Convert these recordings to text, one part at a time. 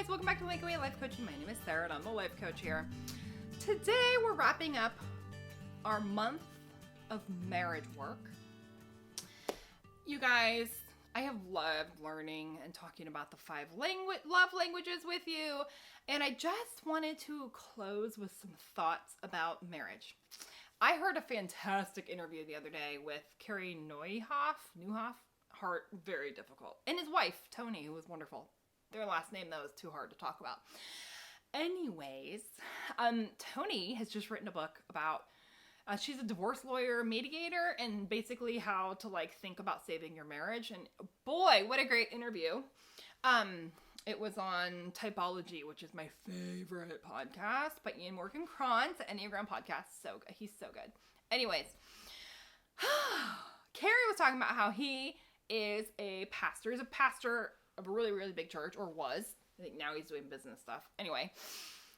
guys, welcome back to Wake Away Life Coaching. My name is Sarah and I'm the life coach here. Today we're wrapping up our month of marriage work. You guys, I have loved learning and talking about the five love languages with you, and I just wanted to close with some thoughts about marriage. I heard a fantastic interview the other day with Carey Nieuwhof, very difficult, and his wife, Tony, who was wonderful. Their last name, though, is too hard to talk about. Anyways, Tony has just written a book about, she's a divorce lawyer, mediator, and basically how to, think about saving your marriage. And boy, what a great interview. It was on Typology, which is my favorite podcast by Ian Morgan Cron's Enneagram podcast. He's so good. Anyways, Carey was talking about how he is a pastor. He's a pastor of a really, really big church, or was. I think now he's doing business stuff. Anyway,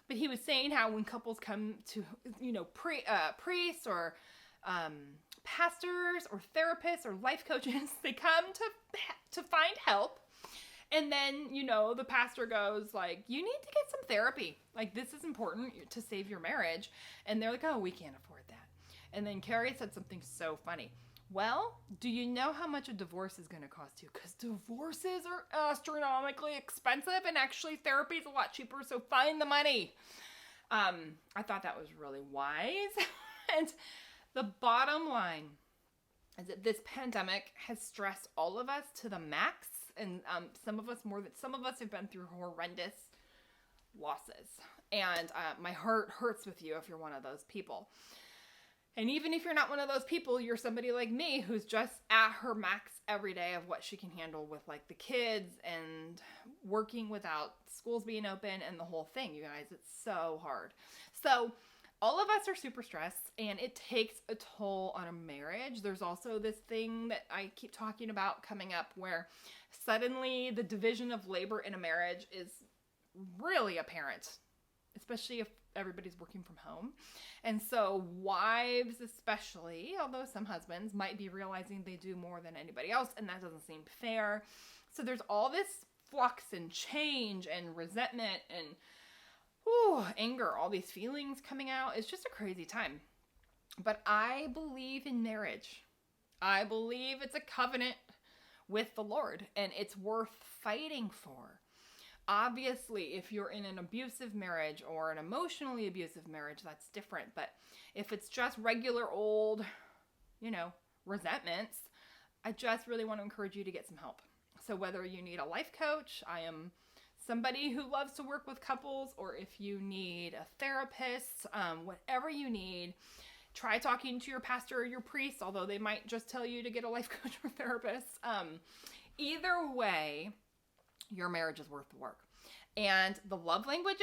but he was saying how when couples come to, priests or pastors or therapists or life coaches, they come to find help. And then, the pastor goes you need to get some therapy. This is important to save your marriage. And they're like, oh, we can't afford that. And then Carey said something so funny. Well, do you know how much a divorce is going to cost you? Because divorces are astronomically expensive, and actually therapy is a lot cheaper, so find the money. I thought that was really wise. And the bottom line is that this pandemic has stressed all of us to the max, and some of us have been through horrendous losses. And my heart hurts with you if you're one of those people. And even if you're not one of those people, you're somebody like me who's just at her max every day of what she can handle with the kids and working without schools being open and the whole thing, you guys. It's so hard. So all of us are super stressed, and it takes a toll on a marriage. There's also this thing that I keep talking about coming up where suddenly the division of labor in a marriage is really apparent, especially if everybody's working from home. And so wives especially, although some husbands might be realizing they do more than anybody else, and that doesn't seem fair. So there's all this flux and change and resentment and anger, all these feelings coming out. It's just a crazy time. But I believe in marriage. I believe it's a covenant with the Lord, and it's worth fighting for. Obviously, if you're in an abusive marriage or an emotionally abusive marriage, that's different. But if it's just regular old, resentments, I just really want to encourage you to get some help. So whether you need a life coach, I am somebody who loves to work with couples, or if you need a therapist, whatever you need, try talking to your pastor or your priest, although they might just tell you to get a life coach or therapist. Either way, your marriage is worth the work. And the love languages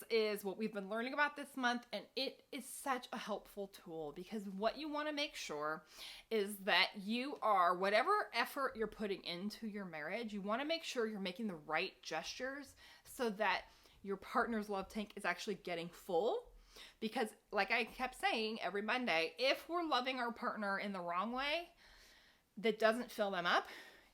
is what we've been learning about this month, and it is such a helpful tool, because what you want to make sure is that you are, whatever effort you're putting into your marriage, you want to make sure you're making the right gestures so that your partner's love tank is actually getting full. Because like I kept saying every Monday, if we're loving our partner in the wrong way that doesn't fill them up,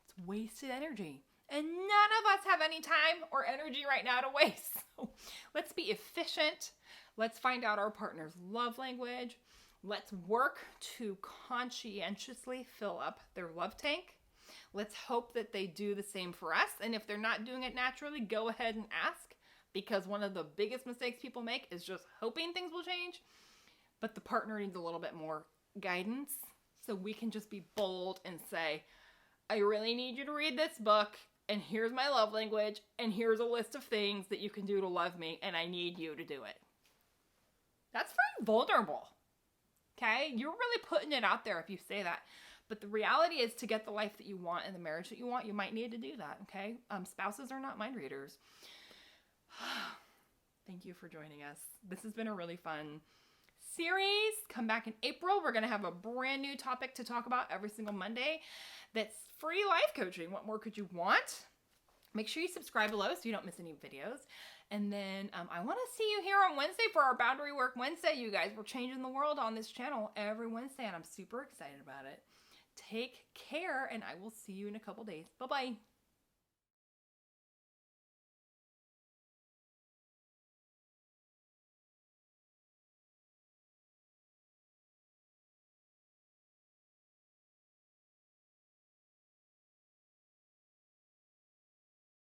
it's wasted energy. And none of us have any time or energy right now to waste. So let's be efficient. Let's find out our partner's love language. Let's work to conscientiously fill up their love tank. Let's hope that they do the same for us. And if they're not doing it naturally, go ahead and ask. Because one of the biggest mistakes people make is just hoping things will change. But the partner needs a little bit more guidance. So we can just be bold and say, I really need you to read this book. And here's my love language, and here's a list of things that you can do to love me, and I need you to do it. That's very vulnerable, okay? You're really putting it out there if you say that. But the reality is, to get the life that you want and the marriage that you want, you might need to do that, okay? Spouses are not mind readers. Thank you for joining us. This has been a really fun series. Come back in April. We're going to have a brand new topic to talk about every single Monday. That's free life coaching. What more could you want? Make sure you subscribe below so you don't miss any videos. And then I want to see you here on Wednesday for our Boundary Work Wednesday, you guys. We're changing the world on this channel every Wednesday, and I'm super excited about it. Take care, and I will see you in a couple days. Bye-bye.